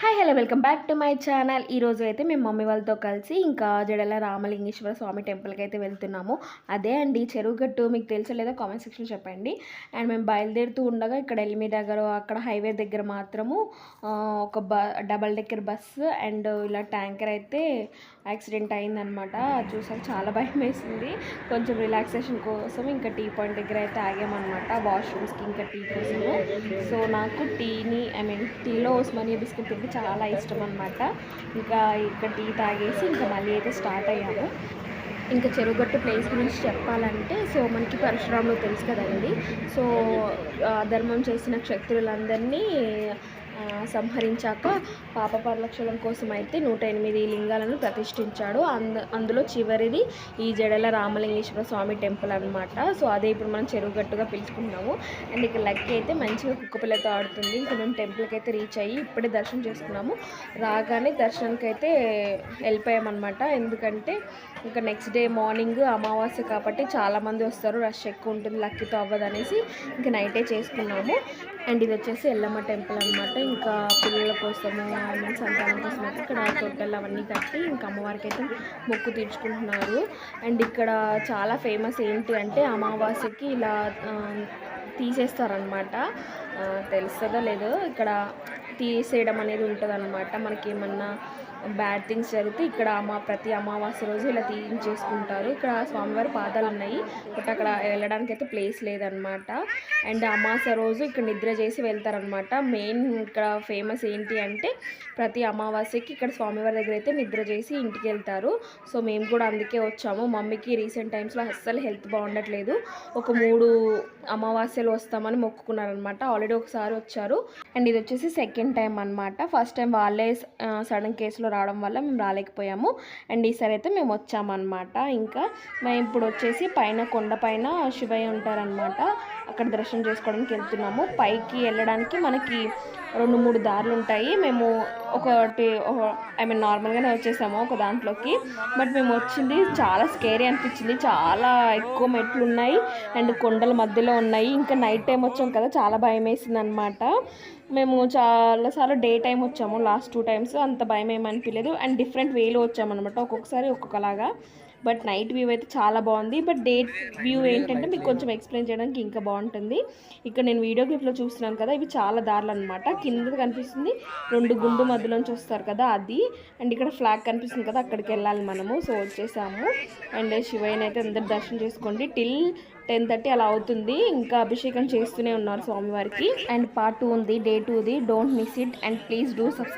Hi hello welcome back to my channel. ఈరోజు అయితే మేము మమ్మీ వాళ్ళతో కలిసి ఇంకా జడల రామలింగేశ్వర స్వామి టెంపుల్కి అయితే వెళ్తున్నాము. అదే అండి చెరువుగట్టు, మీకు తెలుసో లేదో కామెంట్ సెక్షన్లో చెప్పండి. అండ్ మేము బయలుదేరుతూ ఉండగా ఇక్కడ ఎల్మి దగ్గర అక్కడ హైవే దగ్గర మాత్రము ఒక డబల్ డెక్కర్ బస్సు అండ్ ఇలా ట్యాంకర్ అయితే యాక్సిడెంట్ అయిందనమాట. చూసాక చాలా భయం వేసింది. కొంచెం రిలాక్సేషన్ కోసం ఇంకా టీ పాయింట్ దగ్గర అయితే ఆగామన్నమాట, వాష్రూమ్స్కి ఇంకా టీ కోసము. సో నాకు టీలో ఉస్మానియా బిస్కెట్ తింటే చాలా ఇష్టం అనమాట. ఇంకా ఇక్కడ టీ తాగేసి ఇంకా మళ్ళీ అయితే స్టార్ట్ అయ్యాము. ఇంకా చెరువుగట్టు ప్లేస్ గురించి చెప్పాలంటే, సో మనకి పరశురాములు తెలుసు కదండి. సో ధర్మం చేసిన క్షత్రులందరినీ సంహరించాక పాప పరిరక్షణ కోసం అయితే 108 లింగాలను ప్రతిష్ఠించాడు. అందులో చివరిది ఈ జడల రామలింగేశ్వర స్వామి టెంపుల్ అనమాట. సో అదే ఇప్పుడు మనం చెరువుగట్టుగా పిలుచుకుంటున్నాము. అండ్ ఇక్కడ లక్కీ అయితే మంచిగా కుక్కపిల్లతో ఆడుతుంది. ఇంకా మేము టెంపుల్కి అయితే రీచ్ అయ్యి ఇప్పుడే దర్శనం చేసుకున్నాము. రాగానే దర్శనానికి అయితే వెళ్ళిపోయామన్నమాట. ఎందుకంటే ఇంకా నెక్స్ట్ డే మార్నింగ్ అమావాస్య కాబట్టి చాలామంది వస్తారు, రష్ ఎక్కువ ఉంటుంది, లక్కీతో అవ్వదనేసి ఇంకా నైటే చేసుకున్నాము. అండ్ ఇది వచ్చేసి ఎల్లమ్మ టెంపుల్ అనమాట. ఇంకా పిల్లల కోసము సంతానం కోసం అయితే ఇక్కడ తొట్టెలు అవన్నీ కట్టి ఇంకా అమ్మవారికి అయితే మొక్కు తీర్చుకుంటున్నారు. అండ్ ఇక్కడ చాలా ఫేమస్ ఏంటి అంటే అమావాస్యకి ఇలా తీసేస్తారనమాట. తెలుస్తుందో లేదో, ఇక్కడ తీసేయడం అనేది ఉంటుంది అనమాట. మనకి ఏమన్నా బ్యాడ్ థింగ్స్ జరిగితే ఇక్కడ ప్రతి అమావాస్య రోజు ఇలా తీయించేసుకుంటారు. ఇక్కడ స్వామివారి పాదాలు ఉన్నాయి, బట్ అక్కడ వెళ్ళడానికి అయితే ప్లేస్ లేదనమాట. అండ్ అమావాస్య రోజు ఇక్కడ నిద్ర చేసి వెళ్తారనమాట. మెయిన్ ఇక్కడ ఫేమస్ ఏంటి అంటే ప్రతి అమావాస్యకి ఇక్కడ స్వామివారి దగ్గర అయితే నిద్ర చేసి ఇంటికి వెళ్తారు. సో మేము కూడా అందుకే వచ్చాము. మమ్మీకి రీసెంట్ టైమ్స్లో అస్సలు హెల్త్ బాగుండట్లేదు. ఒక 3 అమావాస్యలు వస్తామని మొక్కుకున్నారనమాట. ఆల్రెడీ ఒకసారి వచ్చారు. అండ్ ఇది వచ్చేసి సెకండ్ టైం అనమాట. ఫస్ట్ టైం వాళ్ళే సడన్ కేసులో రావడం వల్ల మేము రాలేకపోయాము. అండ్ ఈసారి అయితే మేము వచ్చామన్నమాట. ఇంకా మేము ఇప్పుడు వచ్చేసి పైన కొండ పైన శివయ్య ఉంటారనమాట. అక్కడ దర్శనం చేసుకోవడానికి వెళ్తున్నాము. పైకి వెళ్ళడానికి మనకి 2-3 దారులు ఉంటాయి. మేము ఒకటి నార్మల్గానే వచ్చేసాము ఒక దాంట్లోకి. బట్ మేము వచ్చింది చాలా స్కేరీ అనిపించింది. చాలా ఎక్కువ మెట్లు ఉన్నాయి అండ్ కొండల మధ్యలో ఉన్నాయి. ఇంకా నైట్ టైం వచ్చాం కదా, చాలా భయం వేసింది అనమాట. మేము చాలాసార్లు డే టైం వచ్చాము, లాస్ట్ 2 టైమ్స్ అంత భయం ఏమనిపించలేదు. అండ్ డిఫరెంట్ వేలో వచ్చామన్నమాట, ఒక్కొక్కసారి ఒక్కొక్కలాగా. బట్ నైట్ వ్యూ అయితే చాలా బాగుంది. బట్ డే వ్యూ ఏంటంటే మీకు కొంచెం ఎక్స్ప్లెయిన్ చేయడానికి ఇంకా బాగుంటుంది. ఇక్కడ నేను వీడియో క్లిప్లో చూస్తున్నాను కదా, ఇవి చాలా దారులు అనమాట. కింద కనిపిస్తుంది 2 గుండు మధ్యలోంచి వస్తారు కదా అది. అండ్ ఇక్కడ ఫ్లాగ్ కనిపిస్తుంది కదా, అక్కడికి వెళ్ళాలి మనము. సో వచ్చేసాము. అండ్ శివయ్యని అయితే అందరు దర్శనం చేసుకోండి. టిల్ 10:30 అలా అవుతుంది. ఇంకా అభిషేకం చేస్తూనే ఉన్నారు స్వామివారికి. అండ్ పార్ట్ 2 ఉంది, డే 2ది. Don't miss it and please do subscribe.